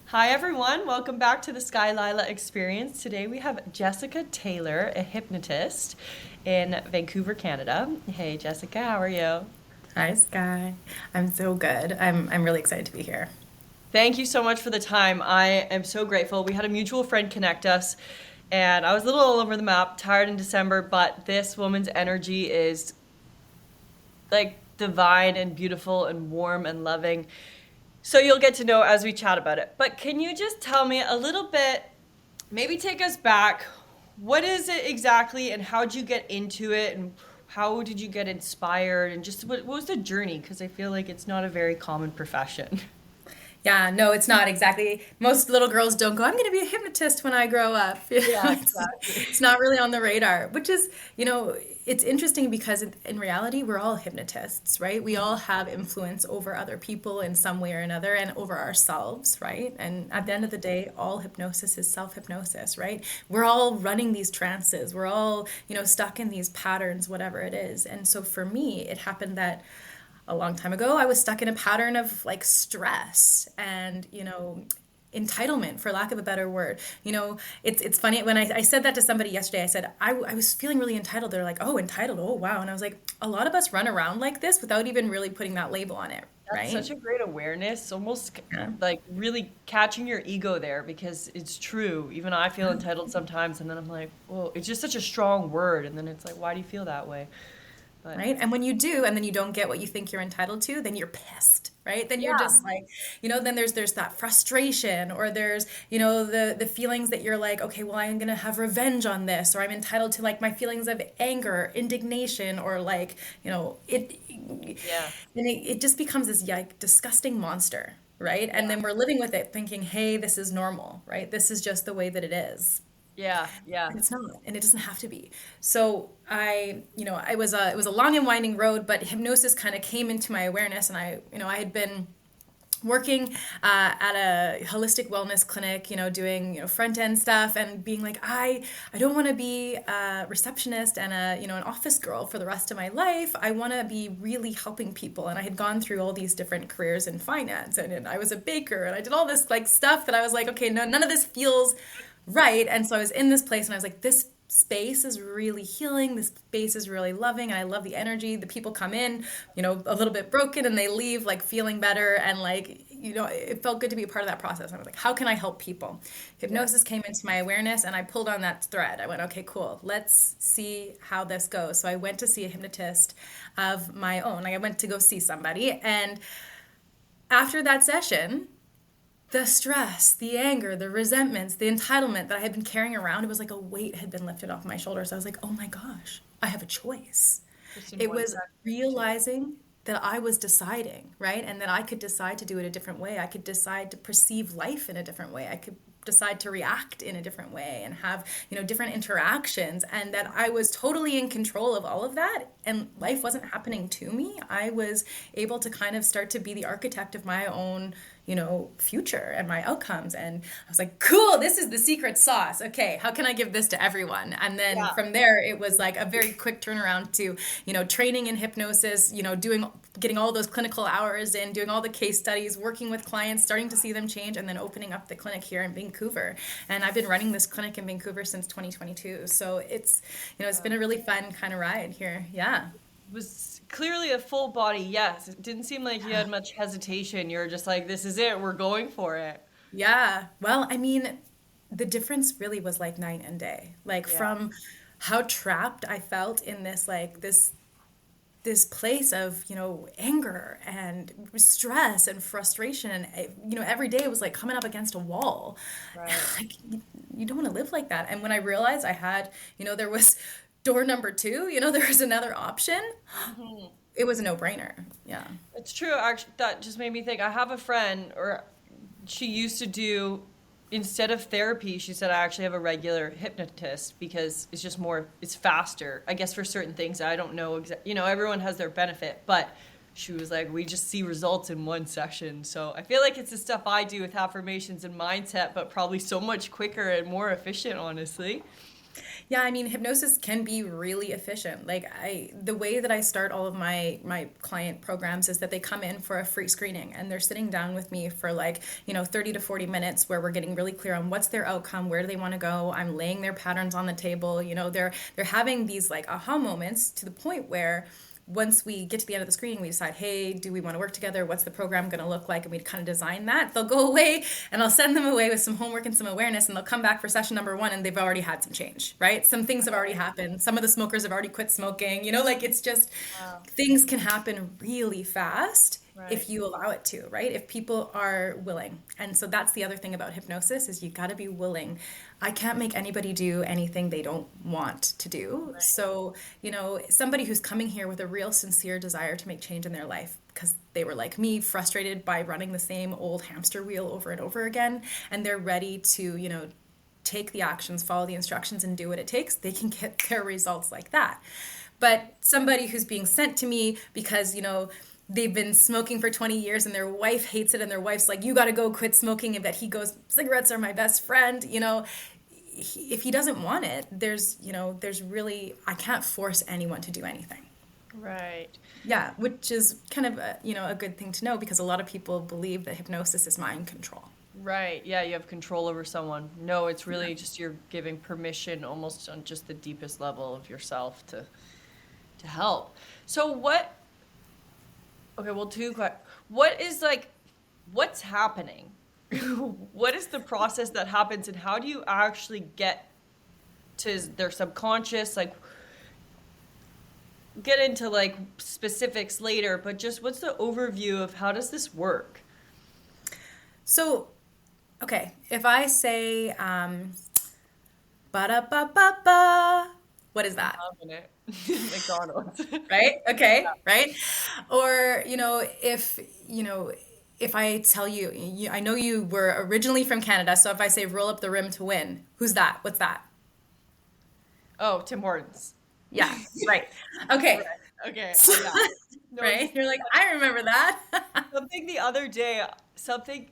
Hi everyone, welcome back to the Sky Lila Experience. Today we have Jessica Taylor, a hypnotist in Vancouver, Canada. Hey Jessica, how are you? Hi, Sky. I'm so good. I'm really excited to be here. Thank you so much for the time. I am so grateful. We had a mutual friend connect us, and I was a little all over the map, tired in December, but this woman's energy is like divine and beautiful and warm and loving. So you'll get to know as we chat about it. But can you just tell me a little bit, maybe take us back? What is it exactly, and how did you get into it, and how did you get inspired, and just what was the journey? Because I feel like it's not a very common profession. Yeah, no, it's not exactly. Most little girls don't go, I'm going to be a hypnotist when I grow up. Yeah, It's not really on the radar, which is, it's interesting because in reality, we're all hypnotists, right? We all have influence over other people in some way or another and over ourselves, right? And at the end of the day, all hypnosis is self-hypnosis, right? We're all running these trances. We're all, stuck in these patterns, whatever it is. And so for me, it happened that a long time ago, I was stuck in a pattern of like stress and, entitlement, for lack of a better word. It's funny when I said that to somebody yesterday. I said, I was feeling really entitled. They're like, oh, entitled. Oh, wow. And I was like, a lot of us run around like this without even really putting that label on it, that's right? such a great awareness, almost Yeah. like really catching your ego there, because it's true. Even I feel entitled sometimes, and then I'm like, well, it's just such a strong word, and then it's like, why do you feel that way? But Right? And when you do, and then you don't get what you think you're entitled to, then you're pissed, right? Then you're yeah, just like, then there's that frustration, or there's, the feelings that you're like, okay, well, I'm gonna have revenge on this, or I'm entitled to like my feelings of anger, indignation, or like, yeah, and it just becomes this like disgusting monster, right? And then we're living with it thinking, hey, this is normal, right? This is just the way that it is. yeah, yeah. And it's not, and it doesn't have to be. So it was a long and winding road, but hypnosis kind of came into my awareness, and I had been working at a holistic wellness clinic, doing front end stuff, and being like, I don't want to be a receptionist and an office girl for the rest of my life. I want to be really helping people, and I had gone through all these different careers in finance, and I was a baker, and I did all this like stuff that I was like, okay, no, none of this feels right. And so I was in this place, and I was like, this space is really healing. This space is really loving, and I love the energy. The people come in, a little bit broken, and they leave like feeling better, and like, it felt good to be a part of that process. I was like, how can I help people? Yeah. Hypnosis came into my awareness, and I pulled on that thread. I went, okay, cool. Let's see how this goes. So I went to see a hypnotist of my own. I went to go see somebody, and after that session, the stress, the anger, the resentments, the entitlement that I had been carrying around, it was like a weight had been lifted off my shoulders. I was like, oh my gosh, I have a choice. Just in It one was session too. realizing that I was deciding, right? And that I could decide to do it a different way. I could decide to perceive life in a different way. I could decide to react in a different way and have, different interactions, and that I was totally in control of all of that, and life wasn't happening to me. I was able to kind of start to be the architect of my own future and my outcomes. And I was like, cool, this is the secret sauce. Okay, how can I give this to everyone? And then Yeah. from there, it was like a very quick turnaround to, training in hypnosis, getting all those clinical hours in, doing all the case studies, working with clients, starting to see them change, and then opening up the clinic here in Vancouver. And I've been running this clinic in Vancouver since 2022. So it's been a really fun kind of ride here. Yeah. Was clearly a full body yes. It didn't seem like you had much hesitation. You were just like, this is it, we're going for it. Yeah. Well, I mean, the difference really was like night and day. Like Yeah. from how trapped I felt in this place of, anger and stress and frustration, and every day was like coming up against a wall. Right. Like you don't want to live like that. And when I realized I had, there was door number two, there was another option, Mhm. it was a no-brainer. Yeah. It's true. Actually, that just made me think. I have a friend, or she used to do, instead of therapy, she said, I actually have a regular hypnotist because it's just more, it's faster, I guess, for certain things. I don't know exactly, everyone has their benefit, but she was like, we just see results in one session. So I feel like it's the stuff I do with affirmations and mindset, but probably so much quicker and more efficient, honestly. Yeah, I mean, hypnosis can be really efficient. The way that I start all of my client programs is that they come in for a free screening and they're sitting down with me for 30 to 40 minutes where we're getting really clear on what's their outcome, where do they want to go. I'm laying their patterns on the table. They're having these like aha moments to the point where once we get to the end of the screening, we decide, hey, do we want to work together? What's the program going to look like? And we kind of design that. They'll go away and I'll send them away with some homework and some awareness, and they'll come back for session number 1 and they've already had some change, right? Some things have already happened. Some of the smokers have already quit smoking, it's just Wow. things can happen really fast. Right. If you allow it to, right? If people are willing. And so that's the other thing about hypnosis is you got to be willing. I can't make anybody do anything they don't want to do. Right. So, somebody who's coming here with a real sincere desire to make change in their life because they were like me, frustrated by running the same old hamster wheel over and over again, and they're ready to, take the actions, follow the instructions, and do what it takes, they can get their results like that. But somebody who's being sent to me because, they've been smoking for 20 years and their wife hates it and their wife's like, you got to go quit smoking, and that he goes, cigarettes are my best friend, if he doesn't want it, there's really, I can't force anyone to do anything. Right. Yeah, which is kind of a good thing to know, because a lot of people believe that hypnosis is mind control. Right. Yeah, you have control over someone. No, it's really just you're giving permission almost on just the deepest level of yourself to help. So okay, well, what is what's happening? What is the process that happens, and how do you actually get to their subconscious? Get into specifics later, but just what's the overview of how does this work? So, okay, if I say, ba-da-ba-ba-ba, what is that? McDonald's. Right? Okay, Yeah. right? Or, if I tell you, I know you were originally from Canada, so if I say roll up the rim to win, who's that? What's that? Oh, Tim Hortons. Yeah, right. Okay. Right. Okay. So- Yeah. No, right? You're like, I remember that. something the other day, something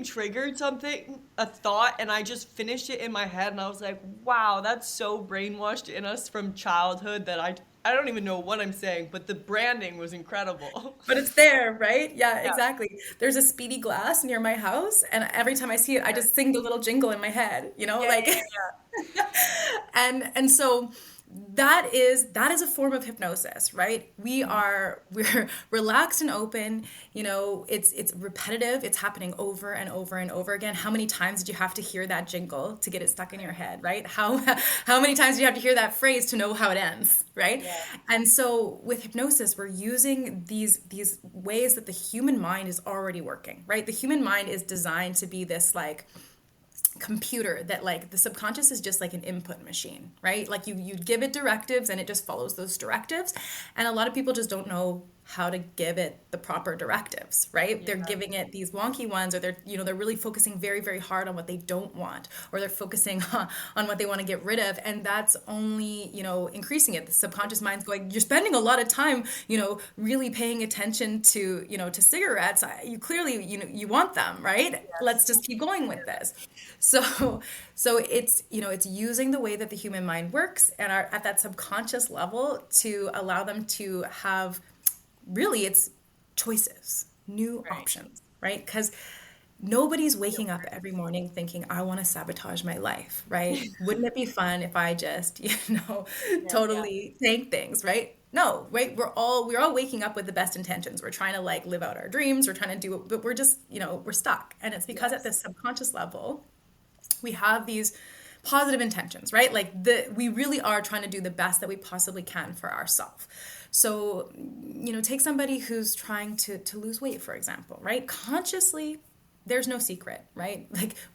triggered a thought, and I just finished it in my head, and I was like, wow, that's so brainwashed in us from childhood that I don't even know what I'm saying, but the branding was incredible. But it's there, right? Yeah, Yeah. exactly. There's a Speedy glass near my house, and every time I see it, I just sing the little jingle in my head, Yeah, yeah, and so that is a form of hypnosis, right? We're relaxed and open, it's repetitive, it's happening over and over and over again. How many times did you have to hear that jingle to get it stuck in your head, right? How many times do you have to hear that phrase to know how it ends, right? Yeah. And so with hypnosis, we're using these ways that the human mind is already working, right? The human mind is designed to be this computer that the subconscious is just like an input machine, right? You give it directives and it just follows those directives, and a lot of people just don't know how to give it the proper directives, right? Yeah. They're giving it these wonky ones, or they're really focusing very, very hard on what they don't want, or they're focusing on what they want to get rid of, and that's only increasing it. The subconscious mind's going, you're spending a lot of time really paying attention to to cigarettes. You clearly you want them, right? Yes. Let's just keep going with this. So it's it's using the way that the human mind works and are at that subconscious level to allow them to have, really, it's choices, new Right. options, right? Because nobody's waking up every morning thinking, I want to sabotage my life, right? Wouldn't it be fun if I just, totally tank things, right? No, right? We're all waking up with the best intentions. We're trying to live out our dreams. We're trying to do it, but we're just, we're stuck. And it's because at this subconscious level, we have these positive intentions, right? We really are trying to do the best that we possibly can for ourselves. So, take somebody who's trying to lose weight, for example, right? Consciously, there's no secret, right?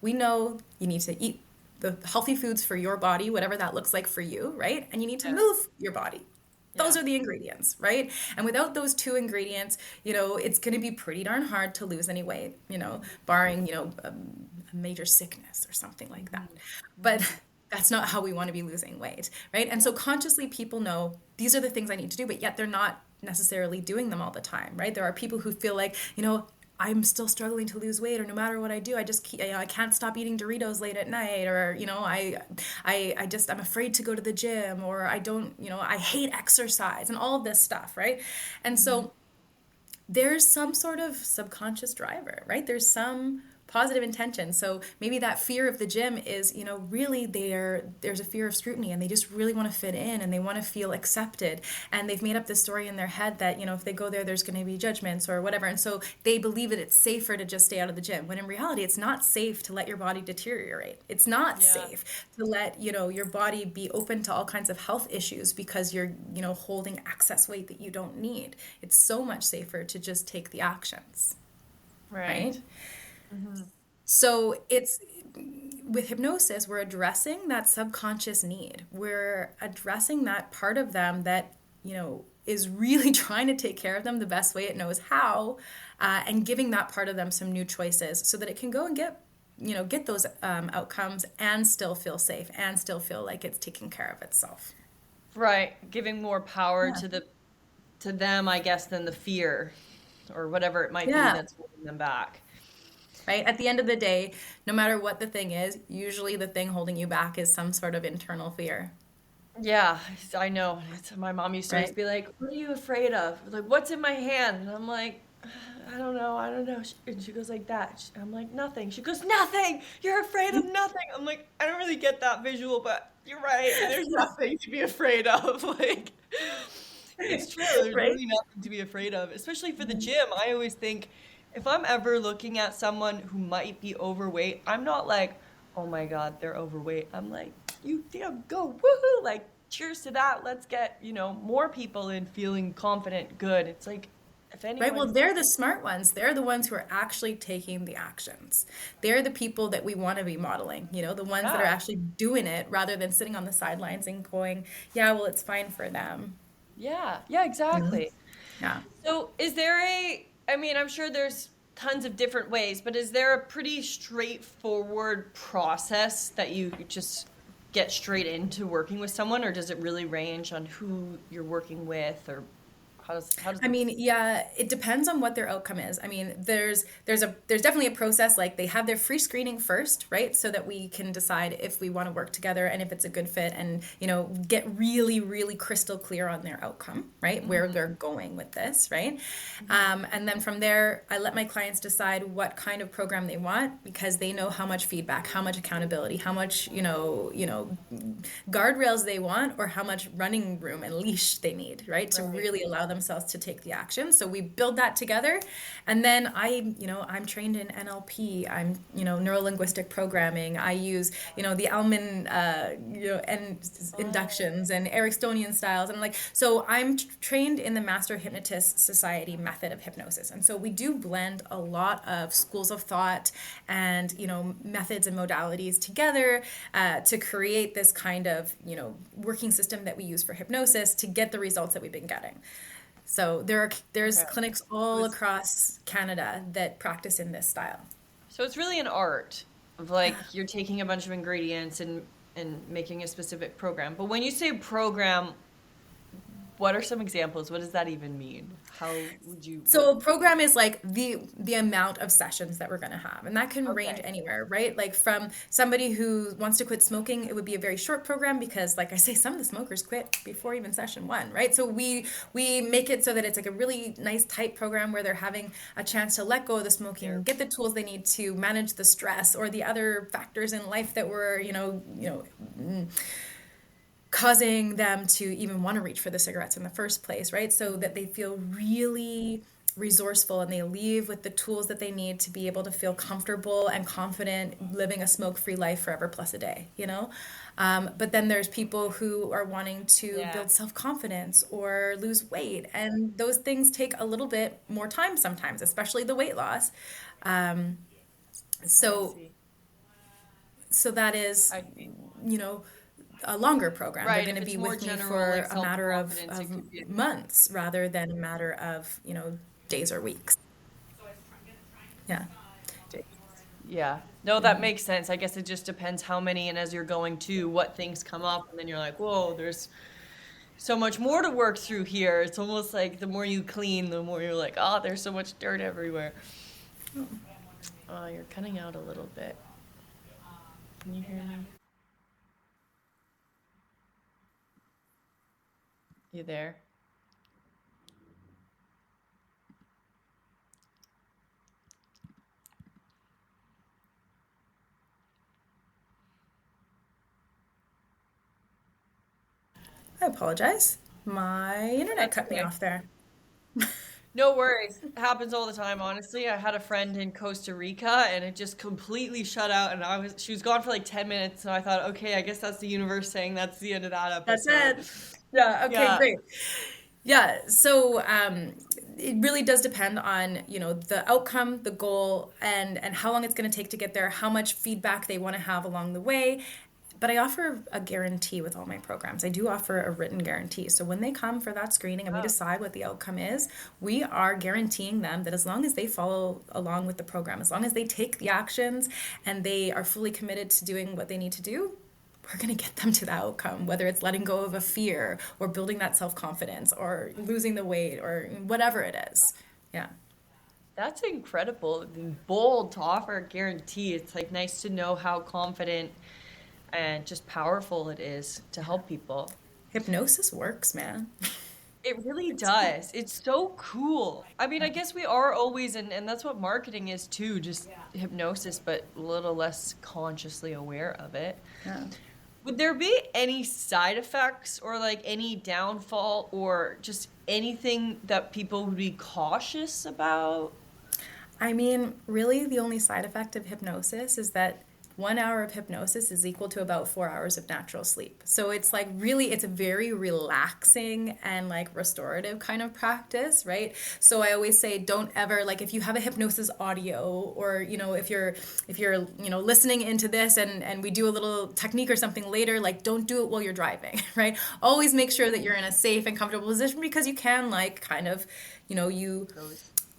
We know you need to eat the healthy foods for your body, whatever that looks like for you, right? And you need to move your body. Those Yeah. are the ingredients, right? And without those two ingredients, it's going to be pretty darn hard to lose any weight, barring, a major sickness or something like that. But that's not how we want to be losing weight, right? And so consciously people know these are the things I need to do, but yet they're not necessarily doing them all the time, right? There are people who feel like, I'm still struggling to lose weight, or no matter what I do, I just keep, I can't stop eating Doritos late at night, or I'm afraid to go to the gym, or I don't, I hate exercise, and all of this stuff, right? And Mhm. so there's some sort of subconscious driver, right? There's some positive intention. So maybe that fear of the gym is, really there's a fear of scrutiny, and they just really want to fit in, and they want to feel accepted. And they've made up this story in their head that, if they go there, there's going to be judgments or whatever. And so they believe that it's safer to just stay out of the gym. When in reality, it's not safe to let your body deteriorate. It's not Yeah. safe to let, your body be open to all kinds of health issues because you're, holding excess weight that you don't need. It's so much safer to just take the actions, right? Right. Mhm. So it's with hypnosis, we're addressing that subconscious need. We're addressing that part of them that, is really trying to take care of them the best way it knows how, and giving that part of them some new choices so that it can go and get those outcomes and still feel safe and still feel like it's taking care of itself. Right. Giving more power Yeah. to them, I guess, than the fear or whatever it might be Yeah. that's holding them back. Right? At the end of the day, no matter what the thing is, usually the thing holding you back is some sort of internal fear, Yeah, I know. My mom used to always right? be like, "What are you afraid of?" Like, "What's in my hand?" And I'm like, "I don't know. I don't know." And she goes like that. I'm like, "Nothing." She goes, "Nothing. You're afraid of nothing." I'm like, "I don't really get that visual, but you're right. There's nothing to be afraid of." Like, it's true. There's Right? really nothing to be afraid of, especially for the gym. I always think if I'm ever looking at someone who might be overweight, I'm not like, "Oh my God, they're overweight." I'm like, "You damn go, woohoo!" Like, cheers to that. Let's get, more people in feeling confident, good. It's like, if Right? Well, anyone, they're the smart ones. They're the ones who are actually taking the actions. They're the people that we want to be modeling, the ones that are yeah, actually doing it rather than sitting on the sidelines and going, yeah, well, it's fine for them. yeah, yeah, Mhm. exactly. Yeah. So, I mean, I'm sure there's tons of different ways, but is there a pretty straightforward process that you just get straight into working with someone, or does it really range on who you're working with, or how does I it? mean, yeah, it depends on what their outcome is. I mean, there's definitely a process, like they have their free screening first, right? So that we can decide if we want to work together and if it's a good fit, and get really really crystal clear on their outcome, right? Where Mhm, they're going with this, right? mhm. And then from there, I let my clients decide what kind of program they want, because they know how much feedback, how much accountability, how much guardrails they want, or how much running room and leash they need, right? To Right. really allow themselves to take the action. So we build that together. And then I'm trained in NLP. I'm, neuro-linguistic programming. I use, the Alman, and Oh, inductions and Ericstonian styles. And like, so I'm trained in the Master Hypnotist Society method of hypnosis. And so we do blend a lot of schools of thought and, methods and modalities together, to create this kind of, working system that we use for hypnosis to get the results that we've been getting. So there's okay. clinics So all it's across Canada that practice in this style. so it's really an art of like you're taking a bunch of ingredients and making a specific program. But when you say program, what are some examples? What does that even mean? How would you what? So a program is like the amount of sessions that we're going to have, and that can range Okay. anywhere, right? Like from somebody who wants to quit smoking, it would be a very short program because, like I say, some of the smokers quit before even session one, right? So we make it so that it's like a really nice tight program where they're having a chance to let go of the smoking, Here. get the tools they need to manage the stress or the other factors in life that were, causing them to even want to reach for the cigarettes in the first place, right? So that they feel really resourceful and they leave with the tools that they need to be able to feel comfortable and confident living a smoke-free life forever plus a day, but then there's people who are wanting to Yeah, build self-confidence or lose weight, and those things take a little bit more time sometimes, especially the weight loss. um, I so see. so that is, I see. you know, a longer program. They're Right, going if to it's be more with me general, for like a matter self-confidence, it of could be. months rather than a matter of, days or weeks. Yeah. Days. Yeah. No, that makes sense. I guess it just depends how many, and as you're going to, what things come up, and then you're like, whoa, there's so much more to work through here. It's almost like the more you clean, the more you're like, oh, there's so much dirt everywhere. Oh, you're cutting out a little bit. Can you hear me? You there? I apologize. My internet That's cut me okay. off there. No worries. It happens all the time, honestly. I had a friend in Costa Rica and it just completely shut out and she was gone for like 10 minutes, so I thought, okay, I guess that's the universe saying that's the end of that That's episode. it. Yeah, okay, Yeah. great. Yeah, so it really does depend on, the outcome, the goal, and how long it's going to take to get there, how much feedback they want to have along the way. But I offer a guarantee with all my programs. I do offer a written guarantee. So when they come for that screening and we Oh, decide what the outcome is, we are guaranteeing them that as long as they follow along with the program, as long as they take the actions and they are fully committed to doing what they need to do, we're going to get them to the outcome, whether it's letting go of a fear or building that self-confidence or losing the weight or whatever it is. Yeah. that's incredible. And bold to offer a guarantee. It's like nice to know how confident and just powerful it is to help people. Hypnosis works, man. It really does. It's so cool. I mean, I guess we are always, and that's what marketing is too, just hypnosis, but a little less consciously aware of it. Yeah. Would there be any side effects or like any downfall or just anything that people would be cautious about? I mean, really, the only side effect of hypnosis is that 1 hour of hypnosis is equal to about 4 hours of natural sleep. So it's like really, it's a very relaxing and like restorative kind of practice, right? So I always say, don't ever like if you have a hypnosis audio or if you're listening into this and we do a little technique or something later, like don't do it while you're driving, right? Always make sure that you're in a safe and comfortable position because you can like kind of you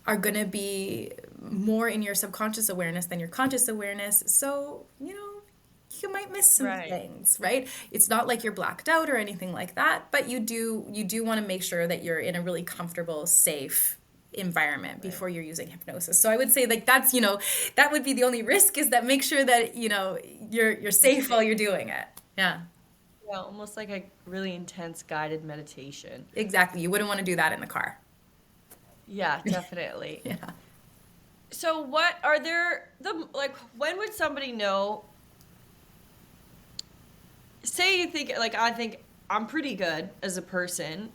are going to be more in your subconscious awareness than your conscious awareness. So, you might miss some Right. things, right? It's not like you're blacked out or anything like that, but you do want to make sure that you're in a really comfortable, safe environment Right. before you're using hypnosis. So I would say like that's, that would be the only risk is that make sure that, you're You're safe while safe. you're doing it. Yeah. Yeah, almost like a really intense guided meditation. Exactly. You wouldn't want to do that in the car. Yeah, definitely. Yeah. So what are there the like when would somebody know, say you think like I think I'm pretty good as a person,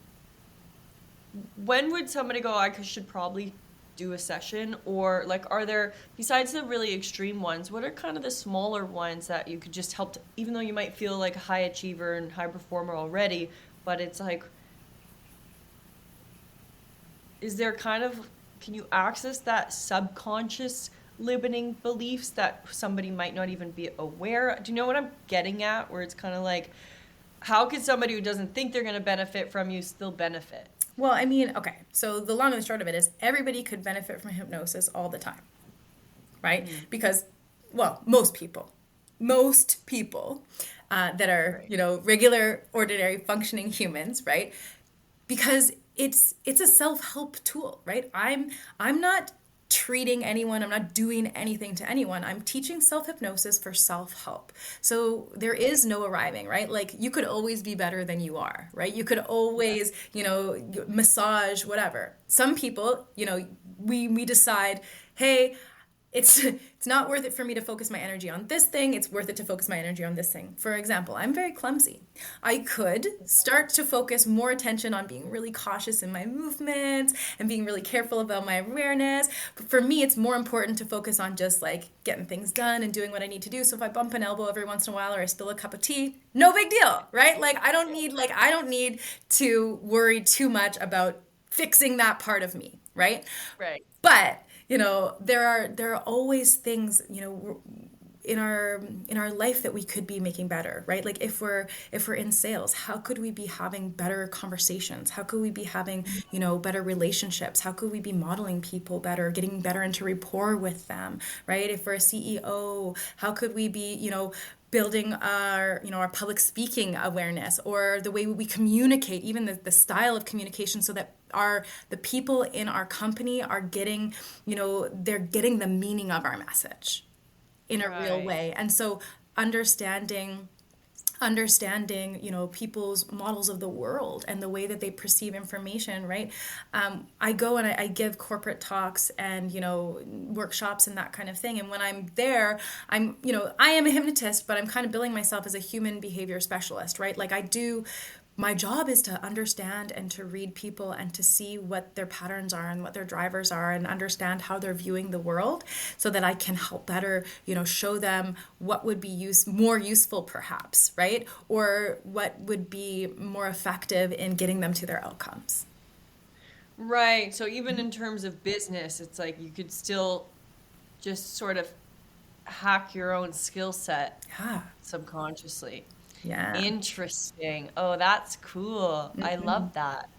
when would somebody go should probably do a session, or like are there, besides the really extreme ones, what are kind of the smaller ones that you could just help to, even though you might feel like a high achiever and high performer already, but it's like, is there kind of, can you access that subconscious limiting beliefs that somebody might not even be aware? Do you know what I'm getting at? Where it's kind of like, how could somebody who doesn't think they're going to benefit from you still benefit? Well, I mean, okay. So the long and the short of it is everybody could benefit from hypnosis all the time, right? Mm. Because, well, most people that are, Right. regular, ordinary, functioning humans, right? Because it's a self-help tool, right? I'm not treating anyone, I'm not doing anything to anyone. I'm teaching self-hypnosis for self-help. So there is no arriving, right? Like you could always be better than you are, right? You could Yeah. always, massage whatever. Some people, we decide, hey, it's not worth it for me to focus my energy on this thing. It's worth it to focus my energy on this thing. For example, I'm very clumsy. I could start to focus more attention on being really cautious in my movements and being really careful about my awareness. But for me, it's more important to focus on just like getting things done and doing what I need to do. So if I bump an elbow every once in a while or I spill a cup of tea, no big deal, right? I don't need to worry too much about fixing that part of me, right? Right. But there are always things in our life that we could be making better, right? Like if we're in sales, how could we be having better conversations? How could we be having better relationships? How could we be modeling people better, getting better into rapport with them, right? If we're a CEO, how could we be building our public speaking awareness or the way we communicate, even the style of communication, so that the people in our company are getting, they're getting the meaning of our message in a real Right. way. And so understanding people's models of the world and the way that they perceive information, right? I go and I give corporate talks and workshops and that kind of thing, and when I'm there, I am a hypnotist, but I'm kind of billing myself as a human behavior specialist, right? Like, my job is to understand and to read people and to see what their patterns are and what their drivers are and understand how they're viewing the world, so that I can help better, show them what would be more useful perhaps, right? Or what would be more effective in getting them to their outcomes. Right. So even in terms of business, it's like you could still just sort of hack your own skill set Yeah. subconsciously. Yeah. Interesting. Oh, that's cool. I love that.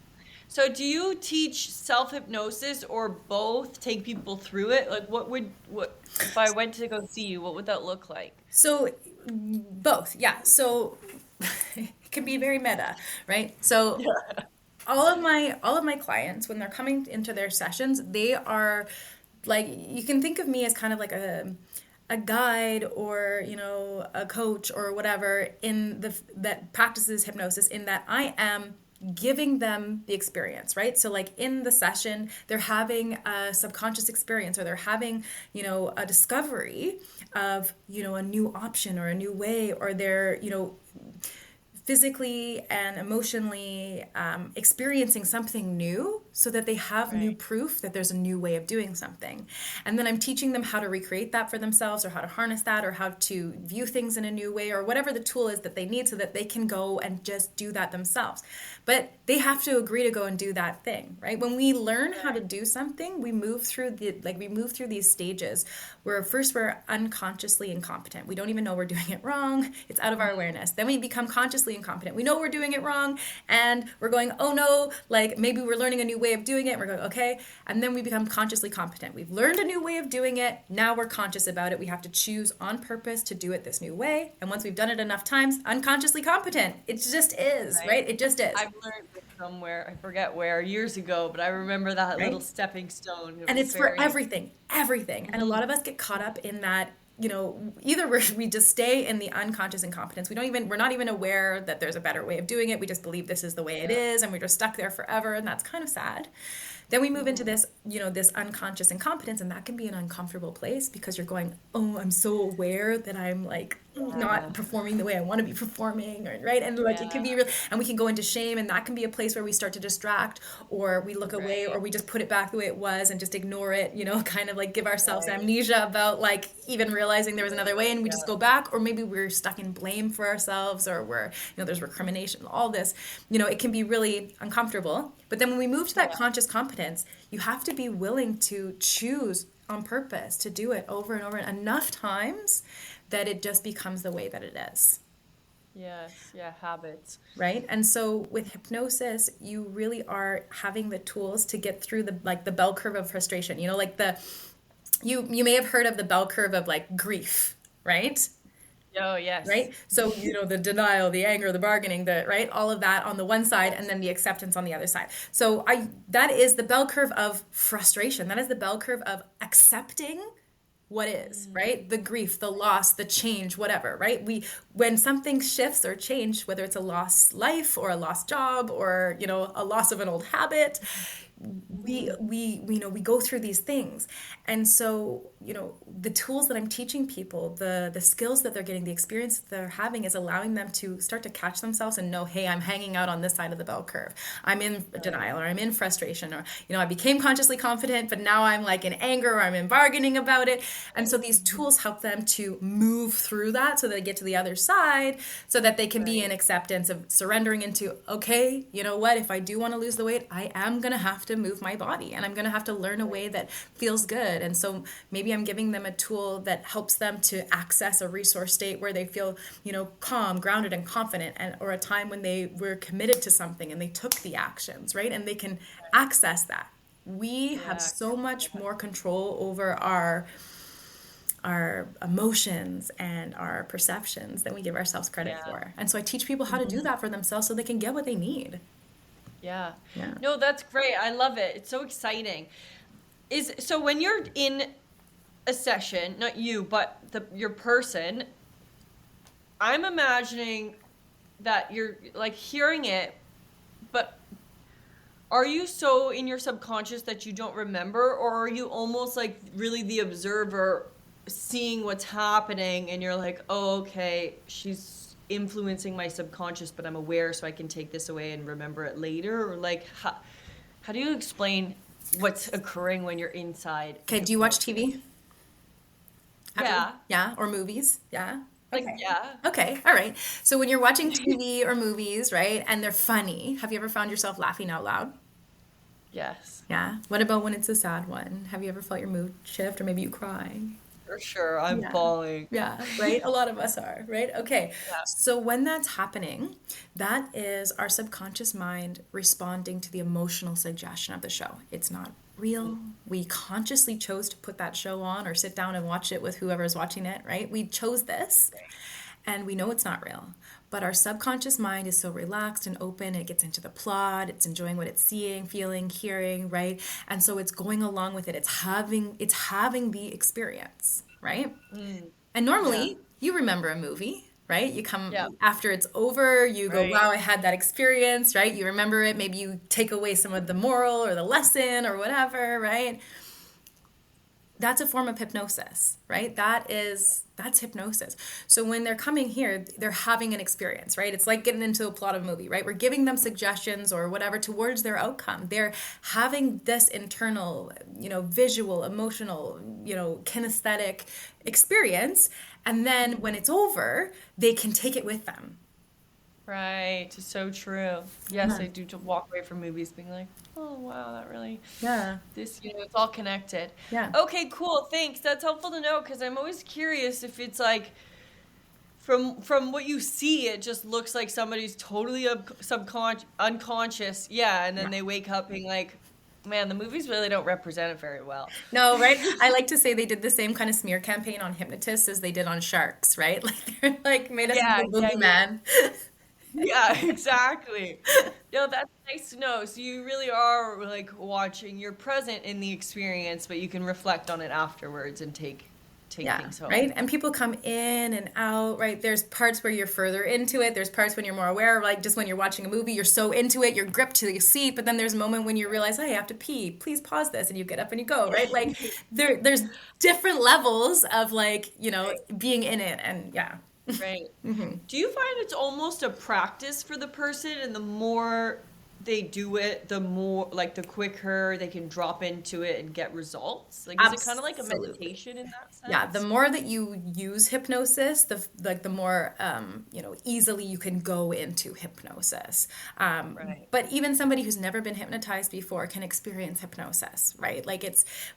So do you teach self-hypnosis or both? Take people through it? Like what if I went to go see you, what would that look like? So both, yeah. So it can be very meta, right? So all of my clients, when they're coming into their sessions, they are like, you can think of me as kind of like a guide, or a coach or whatever, that practices hypnosis, in that I am giving them the experience, right? So like in the session, they're having a subconscious experience, or they're having a discovery of a new option or a new way, or they're physically and emotionally experiencing something new, so that they have new Right. proof that there's a new way of doing something. And then I'm teaching them how to recreate that for themselves, or how to harness that, or how to view things in a new way, or whatever the tool is that they need, so that they can go and just do that themselves. But they have to agree to go and do that thing, right? When we learn how to do something, we move through these stages where first we're unconsciously incompetent. We don't even know we're doing it wrong. It's out of our awareness. Then we become consciously incompetent. We know we're doing it wrong, and we're going, oh no, like maybe we're learning a new way of doing it. We're going, okay. And then we become consciously competent. We've learned a new way of doing it. Now we're conscious about it. We have to choose on purpose to do it this new way. And once we've done it enough times, unconsciously competent. It just is, Right. right? It just is. I've learned this somewhere, I forget where, years ago, but I remember that little Right? stepping stone. It And was it's for very, everything. And a lot of us get caught up in that, either we just stay in the unconscious incompetence. We're not even aware that there's a better way of doing it. We just believe this is the way it yeah. is, and we're just stuck there forever. And that's kind of sad. Then we move into this, this unconscious incompetence, and that can be an uncomfortable place, because you're going, oh, I'm so aware that I'm like Yeah. not performing the way I want to be performing, or, right? And like it can Yeah. be real, and we can go into shame, and that can be a place where we start to distract, or we look away, or Right. we just put it back the way it was and just ignore it, kind of like give ourselves Right. amnesia about like even realizing there was another way, and we just Yeah. go back, or maybe we're stuck in blame for ourselves, or there's recrimination, all this, it can be really uncomfortable. But then when we move to that Yeah. conscious competence, you have to be willing to choose on purpose to do it over and over enough times that it just becomes the way that it is. Yes. Yeah. Habits. Right? And so with hypnosis, you really are having the tools to get through the bell curve of frustration. Like you may have heard of the bell curve of like grief, right? Oh, yes. Right? So, the denial, the anger, the bargaining, right? All of that on the one side, and then the acceptance on the other side. So that is the bell curve of frustration. That is the bell curve of accepting what is, right? The grief, the loss, the change, whatever, right? When something shifts or change, whether it's a lost life or a lost job, or, a loss of an old habit, we go through these things. And so the tools that I'm teaching people, the skills that they're getting, the experience that they're having, is allowing them to start to catch themselves and know, hey, I'm hanging out on this side of the bell curve. I'm in denial, or I'm in frustration, or I became consciously confident, but now I'm like in anger, or I'm in bargaining about it. And so these tools help them to move through that, so they get to the other side, so that they can be Right. in acceptance of surrendering into, okay, you know what, if I do want to lose the weight, I am going to have to move my body, and I'm going to have to learn a way that feels good. And so maybe I'm giving them a tool that helps them to access a resource state where they feel, calm, grounded, and confident, or a time when they were committed to something and they took the actions, right? And they can access that. We have Yeah. so much more control over our emotions and our perceptions than we give ourselves credit Yeah. for. And so I teach people how to do that for themselves, so they can get what they need. Yeah. Yeah. No, that's great. I love it. It's so exciting. So when you're in a session, not you, but your person, I'm imagining that you're like hearing it, but are you so in your subconscious that you don't remember, or are you almost like really the observer seeing what's happening and you're like, oh, okay, she's influencing my subconscious, but I'm aware so I can take this away and remember it later? Or like, how do you explain what's occurring when you're inside? Okay, do you watch TV? Yeah. Yeah, or movies? Yeah. Like, Okay. yeah. Okay, all right. So when you're watching TV or movies, right, and they're funny, have you ever found yourself laughing out loud? Yes. Yeah. What about when it's a sad one? Have you ever felt your mood shift or maybe you cry? For sure. I'm Yeah. bawling. Yeah, right? A lot of us are, right? Okay. Yeah. So when that's happening, that is our subconscious mind responding to the emotional suggestion of the show. It's not real. We consciously chose to put that show on or sit down and watch it with whoever's watching it, right? We chose this and we know it's not real. But our subconscious mind is so relaxed and open. It gets into the plot. It's enjoying what it's seeing, feeling, hearing, right? And so it's going along with it. It's having the experience, right? And Yeah. normally you remember a movie, right? You come Yeah. after it's over, you go, Right. wow, I had that experience, right? You remember it. Maybe you take away some of the moral or the lesson or whatever, right? That's a form of hypnosis, right? That's hypnosis. So when they're coming here, they're having an experience, right? It's like getting into a plot of a movie, right? We're giving them suggestions or whatever towards their outcome. They're having this internal, visual, emotional, kinesthetic experience. And then when it's over, they can take it with them. Right. It's so true. Yes, I do to walk away from movies being like, oh wow, that really Yeah. it's all connected. Yeah. Okay, cool. Thanks. That's helpful to know because I'm always curious if it's like from what you see, it just looks like somebody's totally unconscious. Yeah, and then they wake up being like, man, the movies really don't represent it very well. No, right? I like to say they did the same kind of smear campaign on hypnotists as they did on sharks, right? Like they're like made us Yeah, into the yeah, yeah. boogeyman. Yeah, exactly. No, that's nice to know. So you really are like watching, you're present in the experience, but you can reflect on it afterwards and take Yeah, things home. right? And people come in and out, right? There's parts where you're further into it. There's parts when you're more aware, like just when you're watching a movie, you're so into it, you're gripped to the seat, but then there's a moment when you realize, oh, I have to pee. Please pause this, and you get up and you go, right? Like there's different levels of like, being in it and yeah. Right. Do you find it's almost a practice for the person, and the more they do it, the more, like, the quicker they can drop into it and get results? Like, is it kind of like a Absolutely. meditation in that Yeah, the sense? more that you use hypnosis, the more easily you can go into hypnosis. Right. But even somebody who's never been hypnotized before can experience hypnosis, right?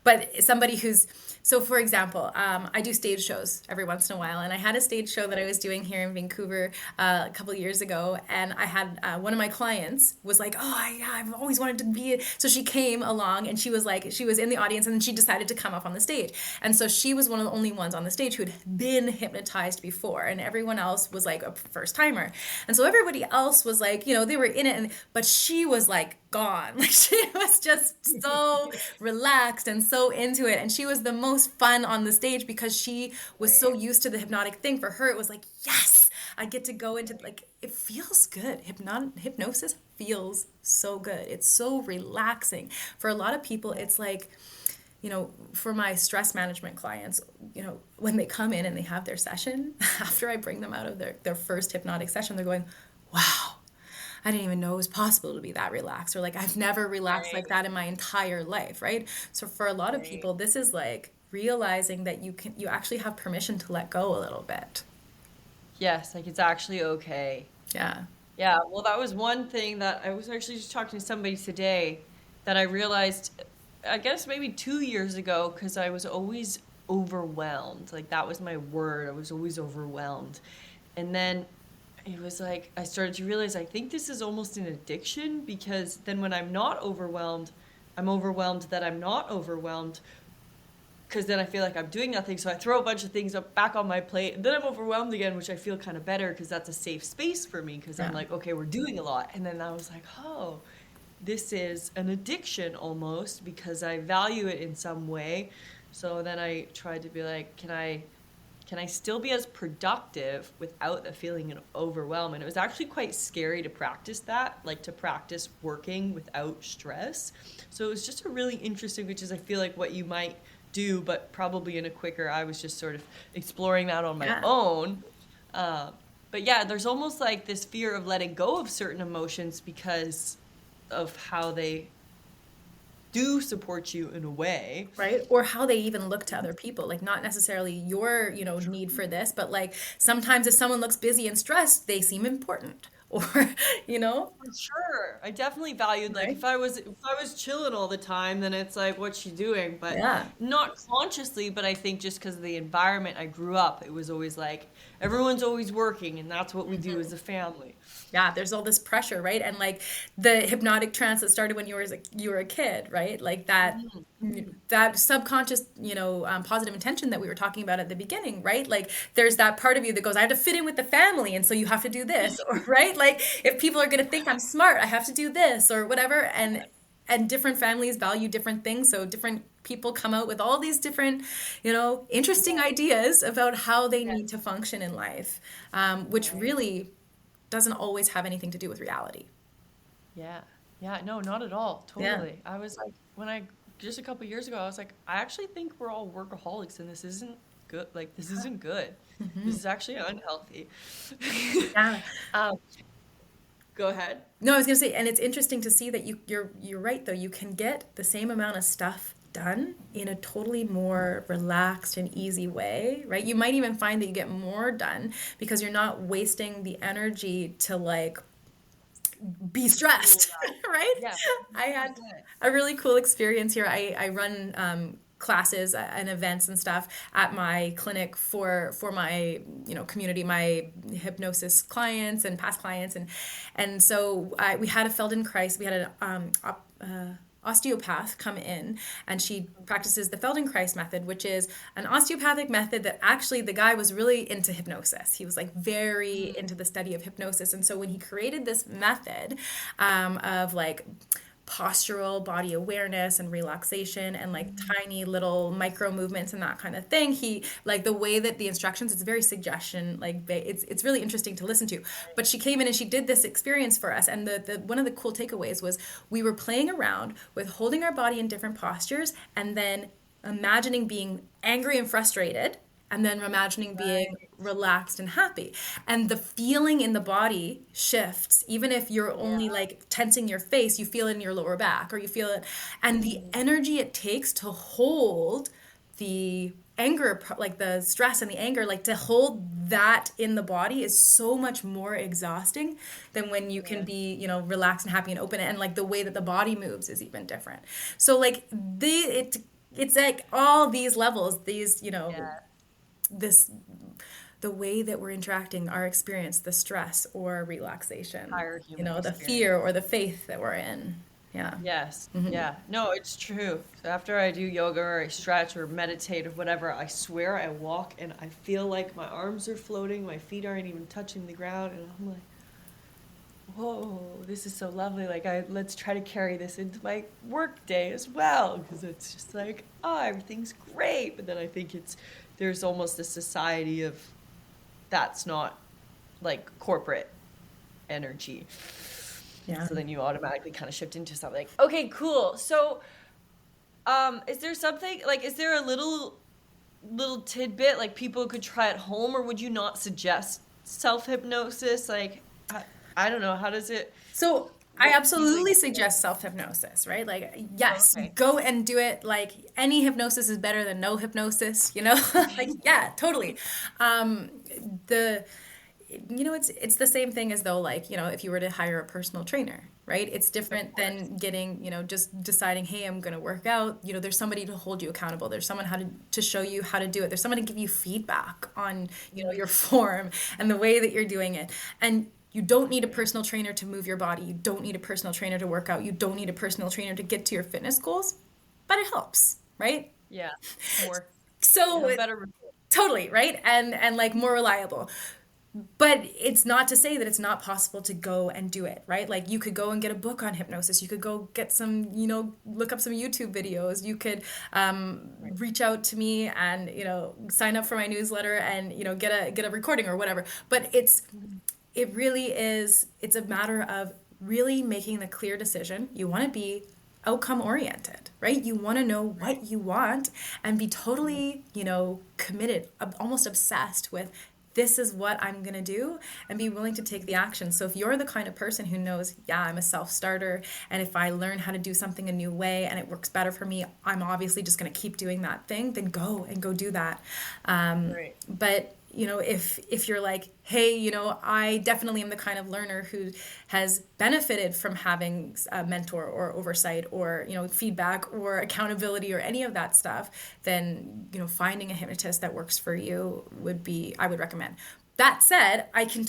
But somebody who's so, for example, I do stage shows every once in a while, and I had a stage show that I was doing here in Vancouver a couple of years ago, and I had one of my clients was like, oh, I've always wanted to be. So she came along, and she was in the audience, and then she decided to come up on the stage, and so she was one of the only ones on the stage who had been hypnotized before, and everyone else was like a first timer. And so everybody else was like, they were in it, but she was like gone. Like she was just so relaxed and so into it. And she was the most fun on the stage because she was so used to the hypnotic thing. For her, it was like, yes, I get to go into, like, it feels good. Hypnosis feels so good. It's so relaxing. For a lot of people, it's like, for my stress management clients, when they come in and they have their session, after I bring them out of their first hypnotic session, they're going, wow, I didn't even know it was possible to be that relaxed, or like I've never relaxed like Right. that in my entire life, right? So for a lot of Right. people, this is like realizing that you actually have permission to let go a little bit. Yes, like it's actually okay. Yeah. Yeah, well, that was one thing that I was actually just talking to somebody today that I realized, I guess maybe 2 years ago, because I was always overwhelmed. Like that was my word. I was always overwhelmed. And then it was like I started to realize I think this is almost an addiction, because then when I'm not overwhelmed, I'm overwhelmed that I'm not overwhelmed, because then I feel like I'm doing nothing. So I throw a bunch of things up back on my plate, and then I'm overwhelmed again, which I feel kind of better because that's a safe space for me, because I'm Yeah. like, okay, we're doing a lot. And then I was like, oh, this is an addiction almost because I value it in some way. So then I tried to be like, can I still be as productive without the feeling of overwhelm? And it was actually quite scary to practice that, like to practice working without stress. So it was just a really interesting, which is I feel like what you might do, but probably in a quicker, I was just sort of exploring that on my Yeah. own. But yeah, there's almost like this fear of letting go of certain emotions because of how they do support you in a way. Right? Or how they even look to other people. Like not necessarily your, need for this, but like sometimes if someone looks busy and stressed, they seem important. Or, you know, For sure. I definitely valued like right? if I was chilling all the time, then it's like what's she doing? But Yeah. not consciously, but I think just because of the environment I grew up, it was always like everyone's always working and that's what we do as a family. Yeah, there's all this pressure, right? And like the hypnotic trance that started when you were a kid, right? Like that subconscious, positive intention that we were talking about at the beginning, right? Like there's that part of you that goes, I have to fit in with the family, and so you have to do this, or right? Like if people are going to think I'm smart, I have to do this or whatever. And different families value different things, so different people come out with all these different, interesting ideas about how they Yeah. need to function in life, which Right. really doesn't always have anything to do with reality. Yeah. Yeah, no, not at all. Yeah. Totally. I was like when I just a couple years ago, I was like, I actually think we're all workaholics and this isn't good. Like this isn't good. This is actually unhealthy. Yeah. Um, go ahead. No, I was gonna say, and it's interesting to see that you're right though. You can get the same amount of stuff done in a totally more relaxed and easy way, right? You might even find that you get more done because you're not wasting the energy to like be Cool. stressed, right? Yeah, I had 100%. a really cool experience here. I run classes and events and stuff at my clinic for my community, my hypnosis clients and past clients, and so we had a Feldenkrais. We had an osteopath come in, and she practices the Feldenkrais method, which is an osteopathic method that actually the guy was really into hypnosis. He was like very into the study of hypnosis. And so when he created this method of like postural body awareness and relaxation and like tiny little micro movements and that kind of thing, he like the way that the instructions, it's very suggestion, like it's really interesting to listen to. But she came in and she did this experience for us, and the one of the cool takeaways was we were playing around with holding our body in different postures and then imagining being angry and frustrated, and then imagining being Right. relaxed and happy. And the feeling in the body shifts. Even if you're only Yeah. like tensing your face, you feel it in your lower back, or you feel it. And the Mhm. energy it takes to hold the anger, like the stress and the anger, like to hold that in the body is so much more exhausting than when you can Yeah. be, relaxed and happy and open. And like the way that the body moves is even different. So like it's like all these levels, these, Yeah. this the way that we're interacting, our experience, the stress or relaxation, Entire human the experience. fear or the faith that we're in. Yeah. Yes. Yeah. No, it's true. So after I do yoga or I stretch or meditate or whatever, I swear I walk and I feel like my arms are floating, my feet aren't even touching the ground, and I'm like, whoa, this is so lovely. Like let's try to carry this into my work day as well because it's just like, oh, everything's great. But then I think there's almost a society of that's not like corporate energy. Yeah. So then you automatically kind of shift into something like, okay, cool. So, is there something like, is there a little tidbit like people could try at home, or would you not suggest self hypnosis? Like, I don't know. How does it? So I What would be like? absolutely suggest self-hypnosis, right? Like, Oh, yes, okay. go and do it. Like, any hypnosis is better than no hypnosis, Like, yeah, totally. Um, the, it's the same thing as though, like, if you were to hire a personal trainer, right? It's Of different course. than getting, just deciding, hey, I'm going to work out. There's somebody to hold you accountable. There's someone to show you how to do it. There's someone to give you feedback on, your form and the way that you're doing it. And you don't need a personal trainer to move your body. You don't need a personal trainer to work out. You don't need a personal trainer to get to your fitness goals, but it helps, right? Yeah. More. You So have better results. totally, right? And like more reliable. But it's not to say that it's not possible to go and do it, right? Like you could go and get a book on hypnosis. You could go get some, look up some YouTube videos. You could reach out to me and, sign up for my newsletter and, get a recording or whatever. But it really is, it's a matter of really making the clear decision. You want to be outcome oriented, right? You want to know what you want and be totally, committed, almost obsessed with this is what I'm going to do and be willing to take the action. So if you're the kind of person who knows, yeah, I'm a self-starter, and if I learn how to do something a new way and it works better for me, I'm obviously just going to keep doing that thing, then go do that. But if you're like, hey, I definitely am the kind of learner who has benefited from having a mentor or oversight or, feedback or accountability or any of that stuff, then, finding a hypnotist that works for you I would recommend. That said, I can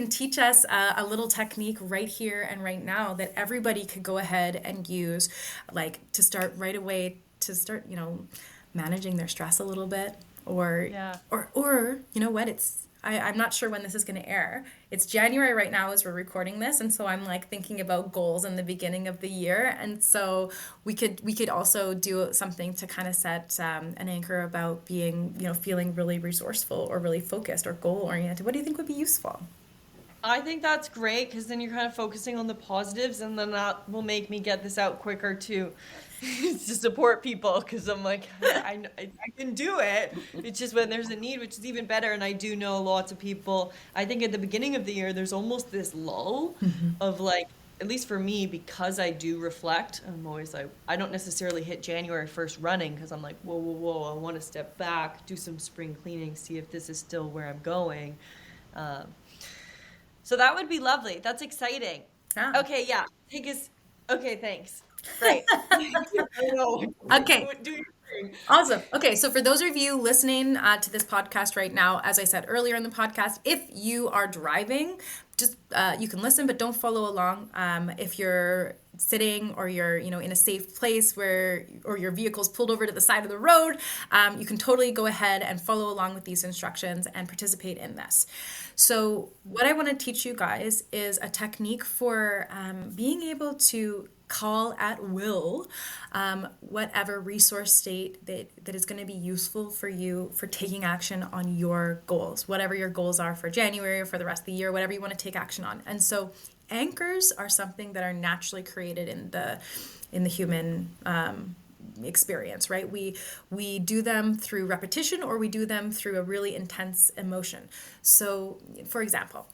teach us a little technique right here and right now that everybody could go ahead and use, like to start right away, to start, managing their stress a little bit. Or you know what, I'm not sure when this is going to air. It's January right now as we're recording this, and so I'm like thinking about goals in the beginning of the year, and so we could also do something to kind of set an anchor about being, feeling really resourceful or really focused or goal oriented. What do you think would be useful? I think that's great, because then you're kind of focusing on the positives, and then that will make me get this out quicker to support people, because I'm like, I can do it. It's just when there's a need, which is even better. And I do know lots of people, I think at the beginning of the year, there's almost this lull of like, at least for me, because I do reflect, I'm always like, I don't necessarily hit January 1st running, because I'm like, whoa, I want to step back, do some spring cleaning, see if this is still where I'm going. So that would be lovely. That's exciting. Yeah. Okay, yeah. Okay, thanks. Great. Okay. Do your thing. Awesome. Okay, so for those of you listening to this podcast right now, as I said earlier in the podcast, if you are driving, just you can listen, but don't follow along. If you're sitting or you're in a safe place or your vehicle's pulled over to the side of the road, you can totally go ahead and follow along with these instructions and participate in this. So what I want to teach you guys is a technique for being able to call at will whatever resource state that is going to be useful for you for taking action on your goals, whatever your goals are for January or for the rest of the year, whatever you want to take action on. And so anchors are something that are naturally created in the human experience, right? We do them through repetition, or we do them through a really intense emotion. So, for example,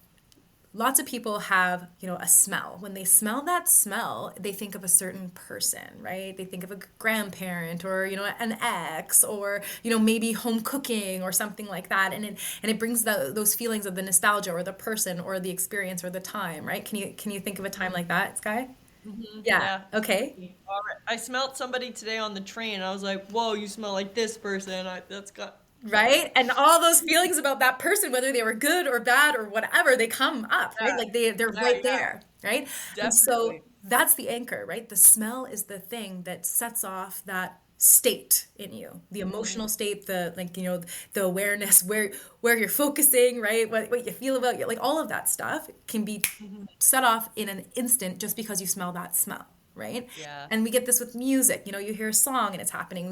lots of people have, a smell. When they smell that smell, they think of a certain person, right? They think of a grandparent or, an ex, or, maybe home cooking or something like that. And it brings those feelings of the nostalgia or the person or the experience or the time, right? Can you think of a time like that, Sky? Mm-hmm. Yeah. Okay. All right. I smelled somebody today on the train. I was like, whoa, you smell like this person. Right? And all those feelings about that person, whether they were good or bad or whatever, they come up, right? Like they're right there, right? Definitely. And so that's the anchor, right? The smell is the thing that sets off that state in you, the emotional state, the awareness, where you're focusing, right? What you feel about you, like all of that stuff can be set off in an instant just because you smell that smell, right? Yeah. And we get this with music. You hear a song and it's happening.